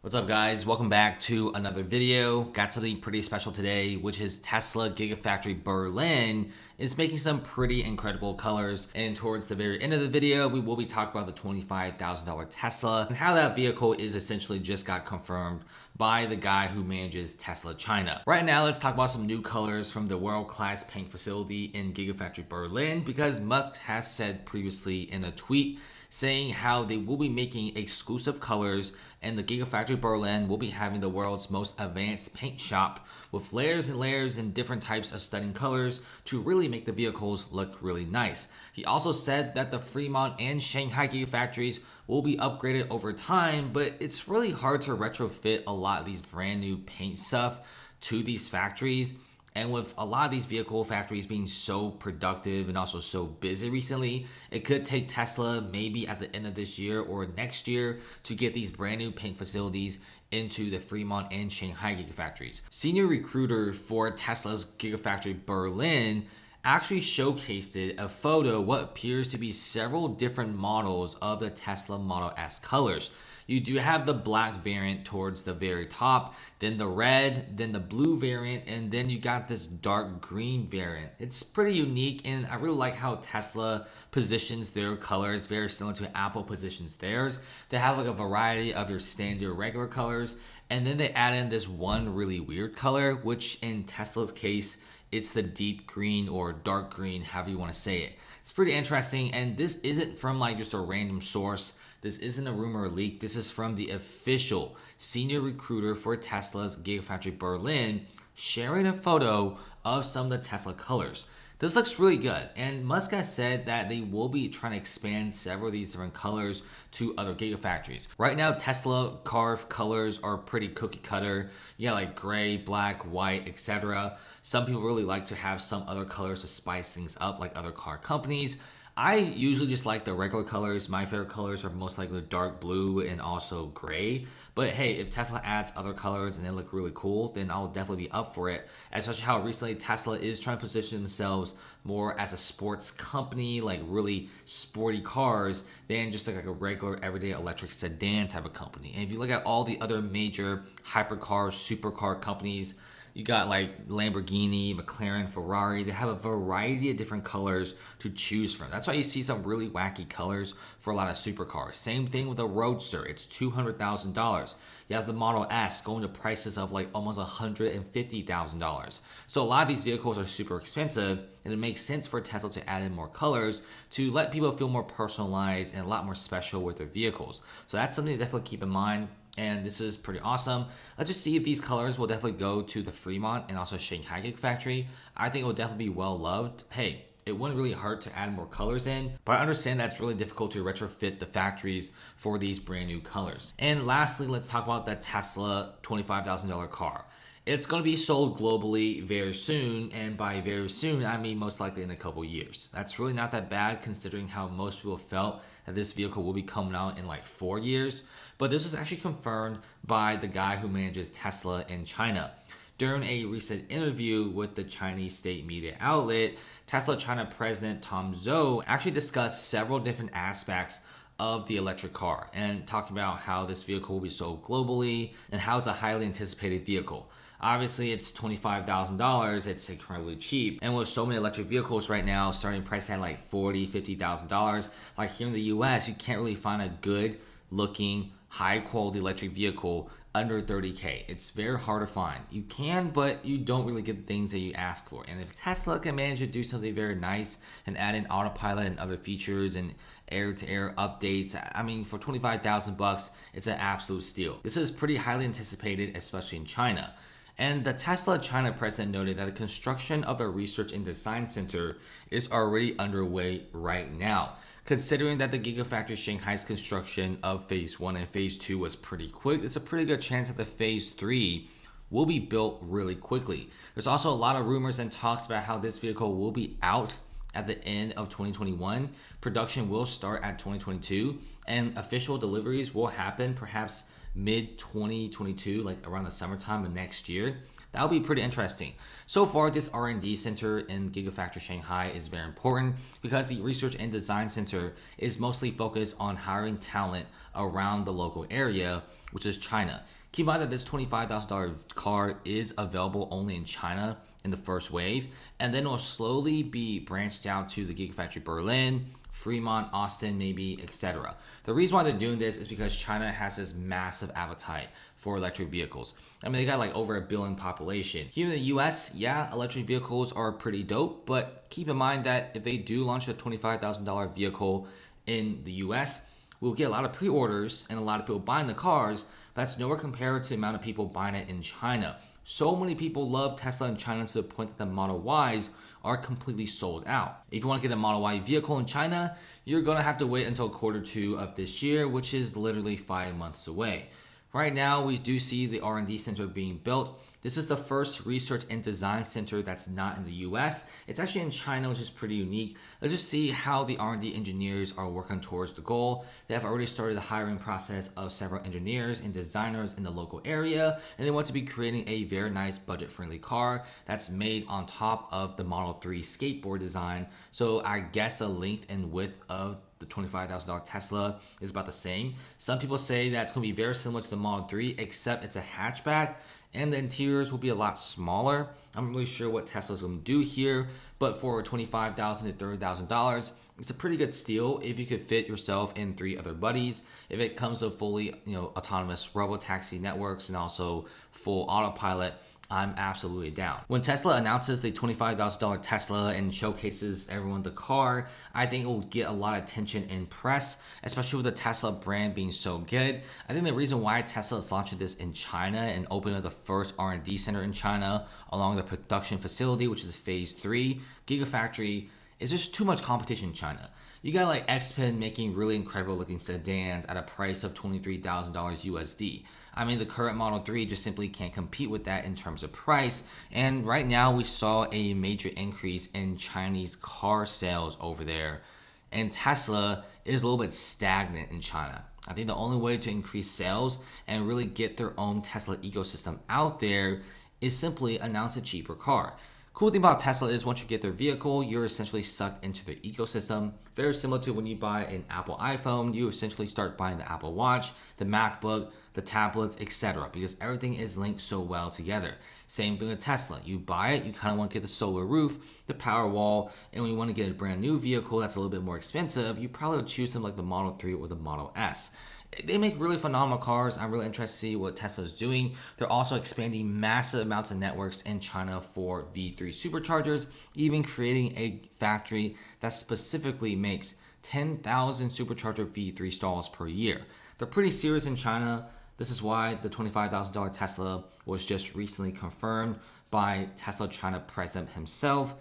What's up guys, welcome back to another video. Got something pretty special today, which is Tesla Gigafactory Berlin is making some pretty incredible colors. And towards the very end of the video, we will be talking about the $25,000 Tesla and how that vehicle is essentially just got confirmed by the guy who manages Tesla China. Right now, let's talk about some new colors from the world-class paint facility in Gigafactory Berlin, because Musk has said previously in a tweet saying how they will be making exclusive colors, and the Gigafactory Berlin will be having the world's most advanced paint shop with layers and layers and different types of stunning colors to really make the vehicles look really nice. He also said that the Fremont and Shanghai Gigafactories will be upgraded over time, but it's really hard to retrofit a lot of these brand new paint stuff to these factories. And with a lot of these vehicle factories being so productive and also so busy recently, it could take Tesla maybe at the end of this year or next year to get these brand new paint facilities into the Fremont and Shanghai Gigafactories. Senior recruiter for Tesla's Gigafactory Berlin actually showcased a photo what appears to be several different models of the Tesla Model S colors. You do have the black variant towards the very top, then the red, then the blue variant, and then you got this dark green variant. It's pretty unique, and I really like how Tesla positions their colors very similar to Apple positions theirs. They have like a variety of your standard regular colors, and then they add in this one really weird color, which in Tesla's case, it's the deep green or dark green, however you want to say it. It's pretty interesting, and this isn't from like just a random source. This isn't a rumor or leak. This is from the official senior recruiter for Tesla's Gigafactory Berlin sharing a photo of some of the Tesla colors. This looks really good, and Musk has said that they will be trying to expand several of these different colors to other gigafactories. Right now, Tesla car colors are pretty cookie cutter. You got like gray, black, white, etc. Some people really like to have some other colors to spice things up like other car companies. I usually just like the regular colors. My favorite colors are most likely dark blue and also gray. But hey, if Tesla adds other colors and they look really cool, then I'll definitely be up for it. Especially how recently Tesla is trying to position themselves more as a sports company, like really sporty cars, than just like a regular everyday electric sedan type of company. And if you look at all the other major hypercar, supercar companies, you got like Lamborghini, McLaren, Ferrari. They have a variety of different colors to choose from. That's why you see some really wacky colors for a lot of supercars. Same thing with the Roadster. It's $200,000. You have the Model S going to prices of like almost $150,000. So a lot of these vehicles are super expensive, and it makes sense for Tesla to add in more colors to let people feel more personalized and a lot more special with their vehicles. So that's something to definitely keep in mind. And this is pretty awesome. Let's just see if these colors will definitely go to the Fremont and also Shanghai Gigafactory. I think it will definitely be well loved. Hey, it wouldn't really hurt to add more colors in, but I understand that's really difficult to retrofit the factories for these brand new colors. And lastly, let's talk about that Tesla $25,000 car. It's going to be sold globally very soon, and by very soon, I mean most likely in a couple years. That's really not that bad considering how most people felt that this vehicle will be coming out in like 4 years. But this was actually confirmed by the guy who manages Tesla in China. During a recent interview with the Chinese state media outlet, Tesla China President Tom Zhou actually discussed several different aspects of the electric car and talking about how this vehicle will be sold globally and how it's a highly anticipated vehicle. Obviously, it's $25,000. It's incredibly cheap. And with so many electric vehicles right now, starting price at like $40,000, $50,000, like here in the US, you can't really find a good looking, high quality electric vehicle under $30K. It's very hard to find. You can, but you don't really get the things that you ask for. And if Tesla can manage to do something very nice and add in autopilot and other features and air-to-air updates, I mean, for $25,000, it's an absolute steal. This is pretty highly anticipated, especially in China. And the Tesla China president noted that the construction of the Research and Design Center is already underway right now. Considering that the Gigafactory Shanghai's construction of Phase 1 and Phase 2 was pretty quick, there's a pretty good chance that the Phase 3 will be built really quickly. There's also a lot of rumors and talks about how this vehicle will be out at the end of 2021. Production will start at 2022, and official deliveries will happen perhaps mid 2022, like around the summertime of next year. That'll be pretty interesting. So far, this R&D center in Gigafactory Shanghai is very important because the Research and Design Center is mostly focused on hiring talent around the local area, which is China. Keep in mind that this $25,000 car is available only in China in the first wave, and then it will slowly be branched out to the Gigafactory Berlin, Fremont, Austin, maybe, etc. The reason why they're doing this is because China has this massive appetite for electric vehicles. I mean, they got like over 1 billion population. Here in the US, yeah, electric vehicles are pretty dope, but keep in mind that if they do launch a $25,000 vehicle in the US, we'll get a lot of pre-orders and a lot of people buying the cars, but that's nowhere compared to the amount of people buying it in China. So many people love Tesla in China to the point that the Model Ys are completely sold out. If you want to get a Model Y vehicle in China, you're going to have to wait until Q2 of this year, which is literally 5 months away. Right now, we do see the R&D center being built. This is the first research and design center that's not in the US. It's actually in China, which is pretty unique. Let's just see how the R&D engineers are working towards the goal. They have already started the hiring process of several engineers and designers in the local area, and they want to be creating a very nice budget-friendly car that's made on top of the Model 3 skateboard design. So I guess the length and width of the $25,000 Tesla is about the same. Some people say that it's going to be very similar to the Model 3, except it's a hatchback and the interiors will be a lot smaller. I'm not really sure what Tesla's going to do here, but for $25,000 to $30,000, it's a pretty good steal if you could fit yourself and 3 other buddies. If it comes with fully, autonomous robotaxi networks and also full autopilot, I'm absolutely down. When Tesla announces the $25,000 Tesla and showcases everyone the car, I think it will get a lot of attention and press, especially with the Tesla brand being so good. I think the reason why Tesla is launching this in China and opening up the first R&D center in China along the production facility, which is phase 3, Gigafactory, is just too much competition in China. You got like Xpeng making really incredible looking sedans at a price of $23,000 USD. I mean, the current Model 3 just simply can't compete with that in terms of price. And right now we saw a major increase in Chinese car sales over there. And Tesla is a little bit stagnant in China. I think the only way to increase sales and really get their own Tesla ecosystem out there is simply announce a cheaper car. Cool thing about Tesla is once you get their vehicle, you're essentially sucked into their ecosystem. Very similar to when you buy an Apple iPhone, you essentially start buying the Apple Watch, the MacBook, the tablets, etc. because everything is linked so well together. Same thing with Tesla. You buy it, you kind of want to get the solar roof, the power wall, and when you want to get a brand new vehicle that's a little bit more expensive, you probably would choose something like the Model 3 or the Model S. They make really phenomenal cars. I'm really interested to see what Tesla is doing. They're also expanding massive amounts of networks in China for V3 superchargers, even creating a factory that specifically makes 10,000 supercharger V3 stalls per year. They're pretty serious in China. This is why the $25,000 Tesla was just recently confirmed by Tesla China president himself.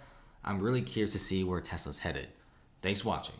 I'm really curious to see where Tesla's headed. Thanks for watching.